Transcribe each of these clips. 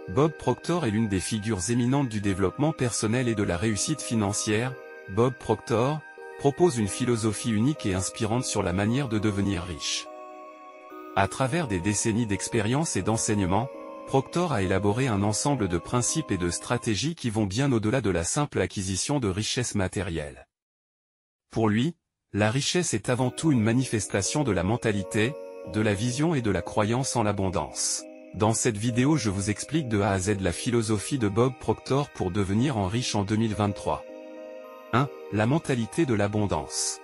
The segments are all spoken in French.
Bob Proctor est l'une des figures éminentes du développement personnel et de la réussite financière. Bob Proctor propose une philosophie unique et inspirante sur la manière de devenir riche. À travers des décennies d'expérience et d'enseignement, Proctor a élaboré un ensemble de principes et de stratégies qui vont bien au-delà de la simple acquisition de richesses matérielles. Pour lui, la richesse est avant tout une manifestation de la mentalité, de la vision et de la croyance en l'abondance. Dans cette vidéo, je vous explique de A à Z la philosophie de Bob Proctor pour devenir riche en 2023. 1. La mentalité de l'abondance.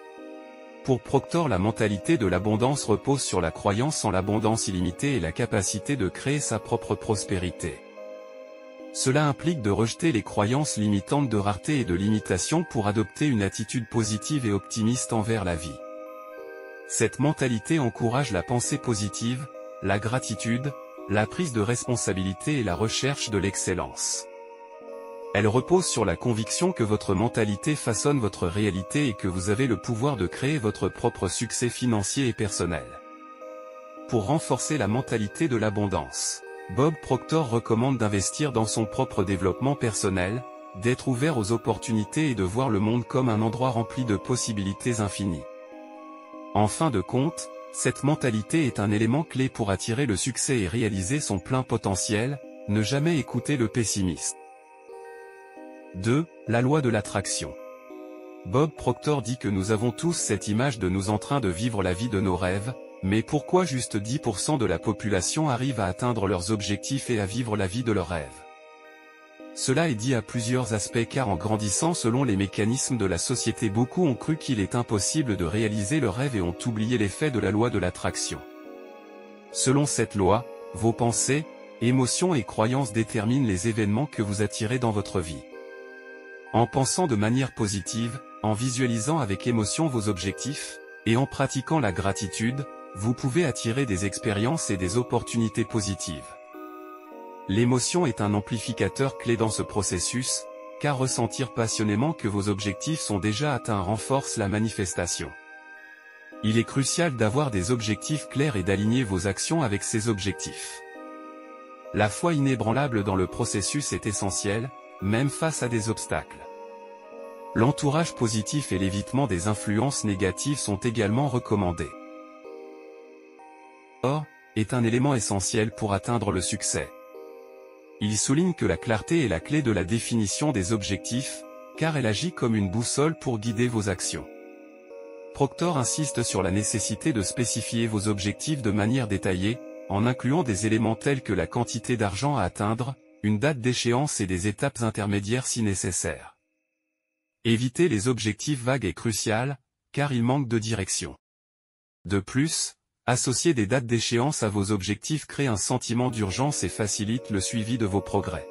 Pour Proctor, la mentalité de l'abondance repose sur la croyance en l'abondance illimitée et la capacité de créer sa propre prospérité. Cela implique de rejeter les croyances limitantes de rareté et de limitation pour adopter une attitude positive et optimiste envers la vie. Cette mentalité encourage la pensée positive, la gratitude, la prise de responsabilité et la recherche de l'excellence. Elle repose sur la conviction que votre mentalité façonne votre réalité et que vous avez le pouvoir de créer votre propre succès financier et personnel. Pour renforcer la mentalité de l'abondance, Bob Proctor recommande d'investir dans son propre développement personnel, d'être ouvert aux opportunités et de voir le monde comme un endroit rempli de possibilités infinies. En fin de compte, cette mentalité est un élément clé pour attirer le succès et réaliser son plein potentiel. Ne jamais écouter le pessimiste. 2. La loi de l'attraction. Bob Proctor dit que nous avons tous cette image de nous en train de vivre la vie de nos rêves, mais pourquoi juste 10% de la population arrive à atteindre leurs objectifs et à vivre la vie de leurs rêves? Cela est dit à plusieurs aspects car en grandissant selon les mécanismes de la société, beaucoup ont cru qu'il est impossible de réaliser leurs rêves et ont oublié l'effet de la loi de l'attraction. Selon cette loi, vos pensées, émotions et croyances déterminent les événements que vous attirez dans votre vie. En pensant de manière positive, en visualisant avec émotion vos objectifs, et en pratiquant la gratitude, vous pouvez attirer des expériences et des opportunités positives. L'émotion est un amplificateur clé dans ce processus, car ressentir passionnément que vos objectifs sont déjà atteints renforce la manifestation. Il est crucial d'avoir des objectifs clairs et d'aligner vos actions avec ces objectifs. La foi inébranlable dans le processus est essentielle, même face à des obstacles. L'entourage positif et l'évitement des influences négatives sont également recommandés. Or, est un élément essentiel pour atteindre le succès. Il souligne que la clarté est la clé de la définition des objectifs, car elle agit comme une boussole pour guider vos actions. Proctor insiste sur la nécessité de spécifier vos objectifs de manière détaillée, en incluant des éléments tels que la quantité d'argent à atteindre, une date d'échéance et des étapes intermédiaires si nécessaire. Éviter les objectifs vagues est crucial, car ils manquent de direction. De plus, associer des dates d'échéance à vos objectifs crée un sentiment d'urgence et facilite le suivi de vos progrès.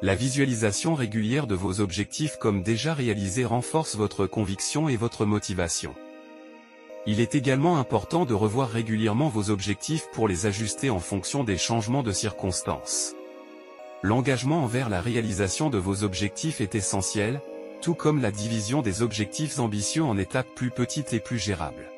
La visualisation régulière de vos objectifs comme déjà réalisés renforce votre conviction et votre motivation. Il est également important de revoir régulièrement vos objectifs pour les ajuster en fonction des changements de circonstances. L'engagement envers la réalisation de vos objectifs est essentiel, tout comme la division des objectifs ambitieux en étapes plus petites et plus gérables.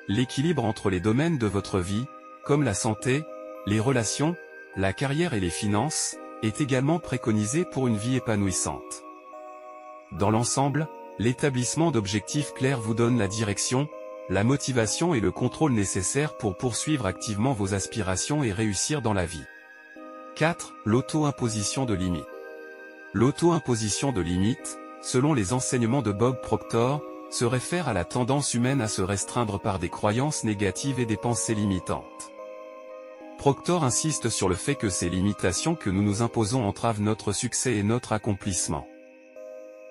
L'équilibre entre les domaines de votre vie, comme la santé, les relations, la carrière et les finances, est également préconisé pour une vie épanouissante. Dans l'ensemble, l'établissement d'objectifs clairs vous donne la direction, la motivation et le contrôle nécessaires pour poursuivre activement vos aspirations et réussir dans la vie. 4. L'auto-imposition de limites. L'auto-imposition de limites, selon les enseignements de Bob Proctor, se réfère à la tendance humaine à se restreindre par des croyances négatives et des pensées limitantes. Proctor insiste sur le fait que ces limitations que nous nous imposons entravent notre succès et notre accomplissement.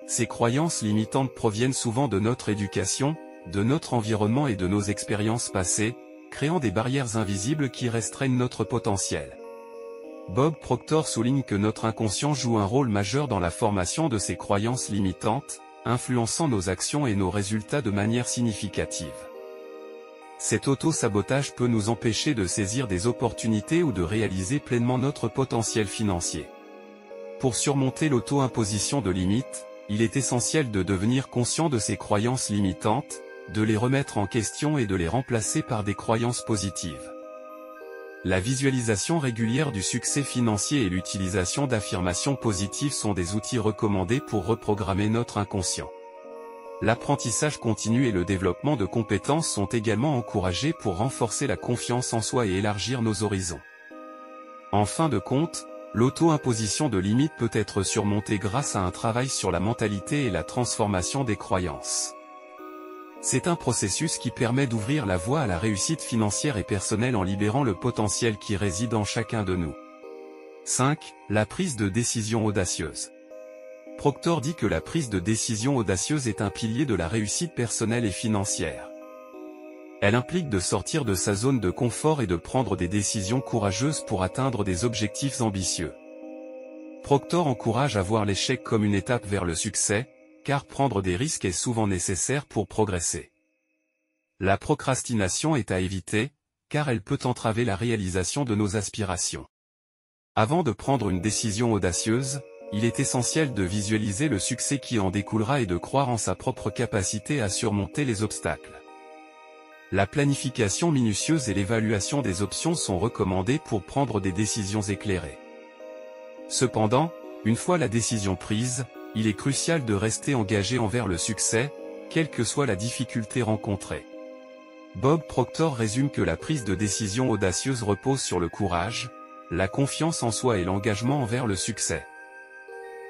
Ces croyances limitantes proviennent souvent de notre éducation, de notre environnement et de nos expériences passées, créant des barrières invisibles qui restreignent notre potentiel. Bob Proctor souligne que notre inconscient joue un rôle majeur dans la formation de ces croyances limitantes, influençant nos actions et nos résultats de manière significative. Cet auto-sabotage peut nous empêcher de saisir des opportunités ou de réaliser pleinement notre potentiel financier. Pour surmonter l'auto-imposition de limites, il est essentiel de devenir conscient de ces croyances limitantes, de les remettre en question et de les remplacer par des croyances positives. La visualisation régulière du succès financier et l'utilisation d'affirmations positives sont des outils recommandés pour reprogrammer notre inconscient. L'apprentissage continu et le développement de compétences sont également encouragés pour renforcer la confiance en soi et élargir nos horizons. En fin de compte, l'auto-imposition de limites peut être surmontée grâce à un travail sur la mentalité et la transformation des croyances. C'est un processus qui permet d'ouvrir la voie à la réussite financière et personnelle en libérant le potentiel qui réside en chacun de nous. 5. La prise de décision audacieuse. Proctor dit que la prise de décision audacieuse est un pilier de la réussite personnelle et financière. Elle implique de sortir de sa zone de confort et de prendre des décisions courageuses pour atteindre des objectifs ambitieux. Proctor encourage à voir l'échec comme une étape vers le succès, car prendre des risques est souvent nécessaire pour progresser. La procrastination est à éviter, car elle peut entraver la réalisation de nos aspirations. Avant de prendre une décision audacieuse, il est essentiel de visualiser le succès qui en découlera et de croire en sa propre capacité à surmonter les obstacles. La planification minutieuse et l'évaluation des options sont recommandées pour prendre des décisions éclairées. Cependant, une fois la décision prise, il est crucial de rester engagé envers le succès, quelle que soit la difficulté rencontrée. Bob Proctor résume que la prise de décision audacieuse repose sur le courage, la confiance en soi et l'engagement envers le succès.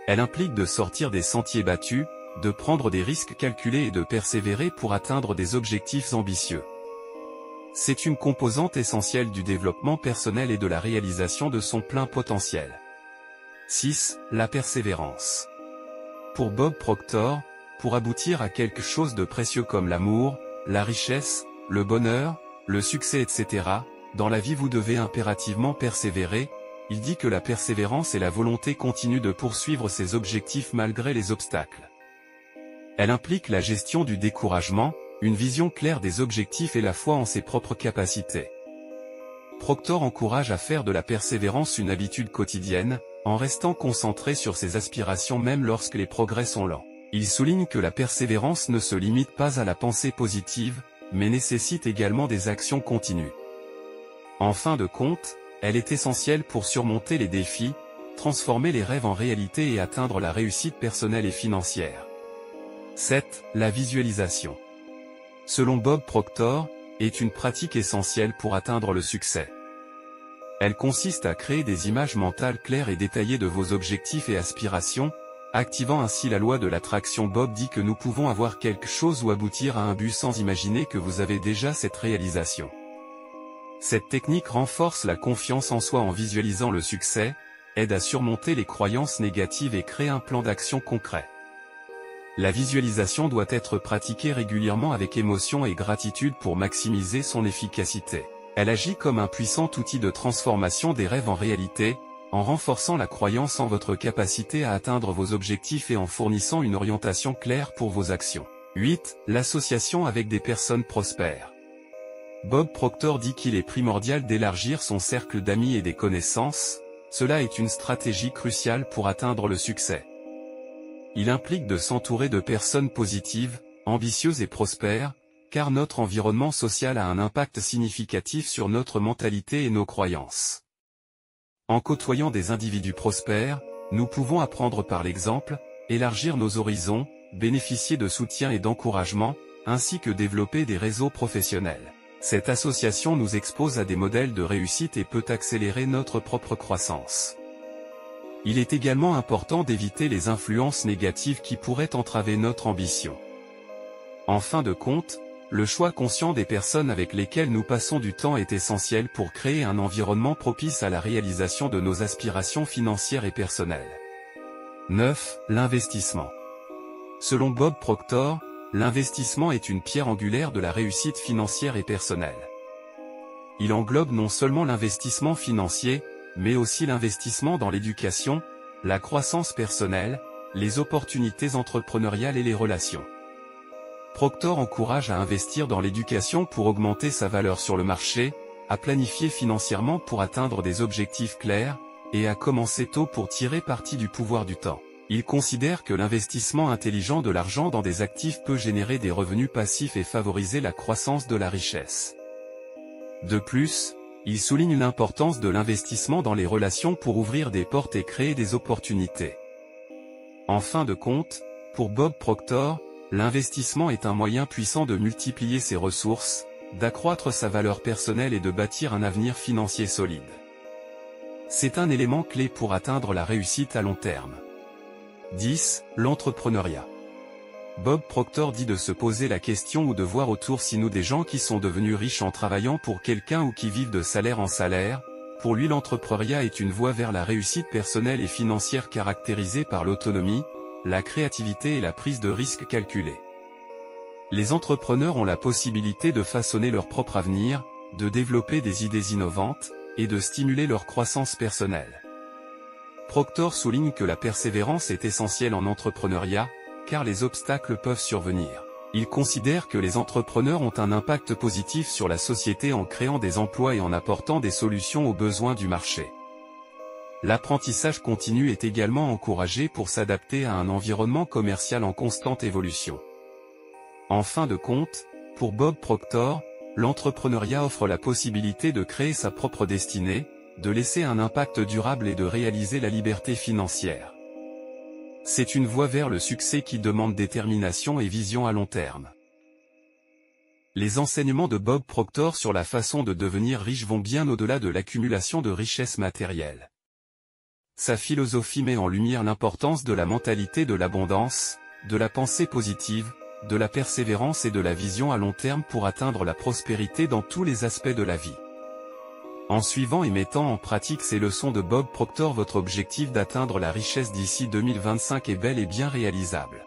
Elle implique de sortir des sentiers battus, de prendre des risques calculés et de persévérer pour atteindre des objectifs ambitieux. C'est une composante essentielle du développement personnel et de la réalisation de son plein potentiel. 6. La persévérance. Pour Bob Proctor, pour aboutir à quelque chose de précieux comme l'amour, la richesse, le bonheur, le succès etc., dans la vie vous devez impérativement persévérer. Il dit que la persévérance est la volonté continue de poursuivre ses objectifs malgré les obstacles. Elle implique la gestion du découragement, une vision claire des objectifs et la foi en ses propres capacités. Proctor encourage à faire de la persévérance une habitude quotidienne, en restant concentré sur ses aspirations même lorsque les progrès sont lents. Il souligne que la persévérance ne se limite pas à la pensée positive, mais nécessite également des actions continues. En fin de compte, elle est essentielle pour surmonter les défis, transformer les rêves en réalité et atteindre la réussite personnelle et financière. 7. La visualisation. Selon Bob Proctor, est une pratique essentielle pour atteindre le succès. Elle consiste à créer des images mentales claires et détaillées de vos objectifs et aspirations, activant ainsi la loi de l'attraction. Bob dit que nous pouvons avoir quelque chose ou aboutir à un but sans imaginer que vous avez déjà cette réalisation. Cette technique renforce la confiance en soi en visualisant le succès, aide à surmonter les croyances négatives et crée un plan d'action concret. La visualisation doit être pratiquée régulièrement avec émotion et gratitude pour maximiser son efficacité. Elle agit comme un puissant outil de transformation des rêves en réalité, en renforçant la croyance en votre capacité à atteindre vos objectifs et en fournissant une orientation claire pour vos actions. 8. L'association avec des personnes prospères. Bob Proctor dit qu'il est primordial d'élargir son cercle d'amis et des connaissances, cela est une stratégie cruciale pour atteindre le succès. Il implique de s'entourer de personnes positives, ambitieuses et prospères, car notre environnement social a un impact significatif sur notre mentalité et nos croyances. En côtoyant des individus prospères, nous pouvons apprendre par l'exemple, élargir nos horizons, bénéficier de soutien et d'encouragement, ainsi que développer des réseaux professionnels. Cette association nous expose à des modèles de réussite et peut accélérer notre propre croissance. Il est également important d'éviter les influences négatives qui pourraient entraver notre ambition. En fin de compte, le choix conscient des personnes avec lesquelles nous passons du temps est essentiel pour créer un environnement propice à la réalisation de nos aspirations financières et personnelles. 9. L'investissement. Selon Bob Proctor, l'investissement est une pierre angulaire de la réussite financière et personnelle. Il englobe non seulement l'investissement financier, mais aussi l'investissement dans l'éducation, la croissance personnelle, les opportunités entrepreneuriales et les relations. Proctor encourage à investir dans l'éducation pour augmenter sa valeur sur le marché, à planifier financièrement pour atteindre des objectifs clairs, et à commencer tôt pour tirer parti du pouvoir du temps. Il considère que l'investissement intelligent de l'argent dans des actifs peut générer des revenus passifs et favoriser la croissance de la richesse. De plus, Il souligne l'importance de l'investissement dans les relations pour ouvrir des portes et créer des opportunités. En fin de compte, pour Bob Proctor, l'investissement est un moyen puissant de multiplier ses ressources, d'accroître sa valeur personnelle et de bâtir un avenir financier solide. C'est un élément clé pour atteindre la réussite à long terme. 10. L'entrepreneuriat. Bob Proctor dit de se poser la question ou de voir autour si nous des gens qui sont devenus riches en travaillant pour quelqu'un ou qui vivent de salaire en salaire. Pour lui, l'entrepreneuriat est une voie vers la réussite personnelle et financière caractérisée par l'autonomie, la créativité et la prise de risques calculée. Les entrepreneurs ont la possibilité de façonner leur propre avenir, de développer des idées innovantes, et de stimuler leur croissance personnelle. Proctor souligne que la persévérance est essentielle en entrepreneuriat, car les obstacles peuvent survenir. Il considère que les entrepreneurs ont un impact positif sur la société en créant des emplois et en apportant des solutions aux besoins du marché. L'apprentissage continu est également encouragé pour s'adapter à un environnement commercial en constante évolution. En fin de compte, pour Bob Proctor, l'entrepreneuriat offre la possibilité de créer sa propre destinée, de laisser un impact durable et de réaliser la liberté financière. C'est une voie vers le succès qui demande détermination et vision à long terme. Les enseignements de Bob Proctor sur la façon de devenir riche vont bien au-delà de l'accumulation de richesses matérielles. Sa philosophie met en lumière l'importance de la mentalité de l'abondance, de la pensée positive, de la persévérance et de la vision à long terme pour atteindre la prospérité dans tous les aspects de la vie. En suivant et mettant en pratique ces leçons de Bob Proctor, votre objectif d'atteindre la richesse d'ici 2025 est bel et bien réalisable.